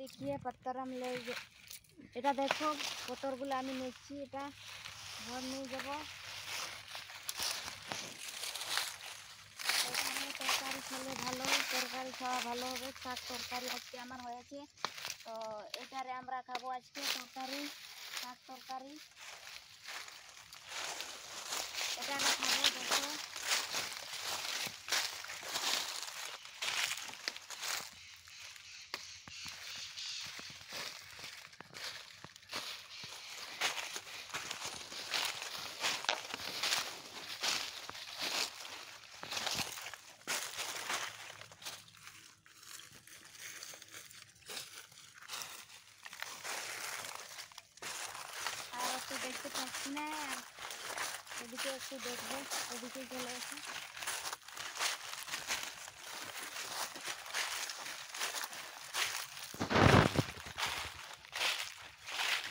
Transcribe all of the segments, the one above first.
देखिए पत्थर हम ले এটা দেখো পতরগুলো আমি নেছি এটা ঘর নিয়ে যাব এখানে তরকারি খেলে ভালো তরকারি খাওয়া ভালো হবে শাক তরকারি আজকে আমার হয়েছে তো এটারে আমরা খাবো আজকে তরকারি শাক তরকারি এটা আমরা খাবো দেখো তো দেখতে পাচ্ছি না আর এদিকে একটু দেখবো এদিকে চলে এসে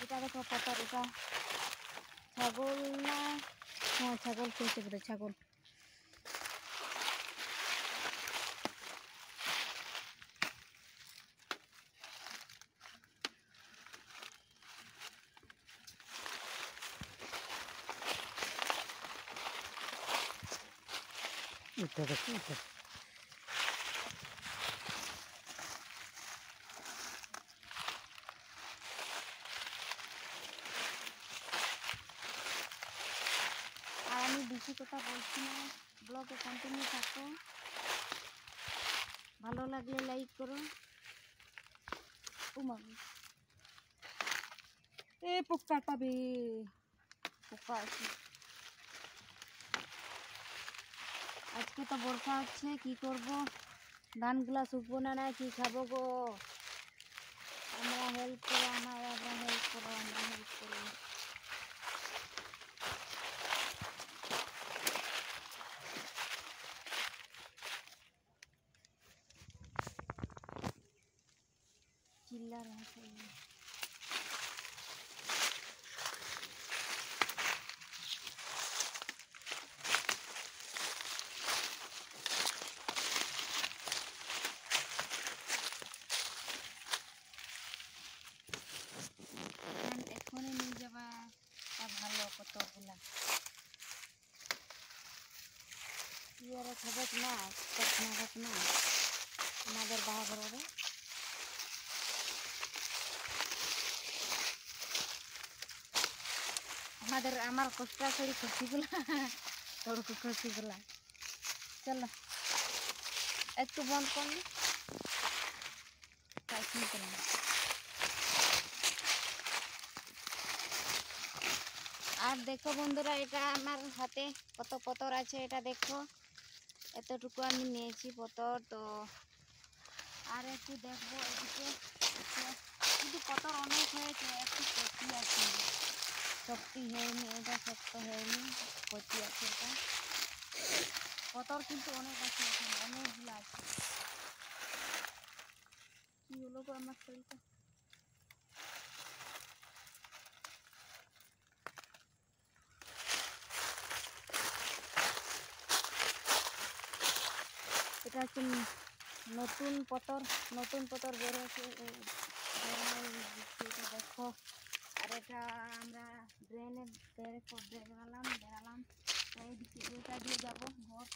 এটা দেখো পাতার এটা ছাগল না হ্যাঁ ছাগল খেয়েছে বোধ ছাগল এটা দেখো এটা আর আমি বেশি কথা বলছি না ব্লগে কন্টিনিউ থাকো ভালো লাগলে লাইক করো এ পোকা পাবে পোকা আছে আজকে তো বর্ষা হচ্ছে কি করব ধানগুলা শুকবো না না কি খাবো গো আমরা হেল্প করো আমরা হেল্প করো আমরা হেল্প করো चिल्ला रहा है এখনই নিয়ে যাবা তা ভালো কতগুলা ইয়ার খবর না ঘটনা আমাদের বাহাঘরে আমাদের আমার কষ্ট করে খুশিগুলা তোরকু খুশিগুলা চলো একটু বন্ধ করলি আর দেখো বন্ধুরা এটা আমার হাতে কত পতর আছে এটা দেখো এতটুকু আমি নিয়েছি পতর তো আর একটু দেখবো এদিকে কিন্তু পতর অনেক হয়েছে একটু কচি আছে শক্তি হয়নি এটা শক্ত হয়নি কচি আছে এটা পতর কিন্তু অনেক আছে এখানে অনেকগুলো আছে কি হলো গো আমার শরীরটা এটা হচ্ছে নতুন পতর বের হয়েছে এটা দেখো আর এটা আমরা ড্রেনে বেরালাম এইদিকে এটা দিয়ে যাবো ঘর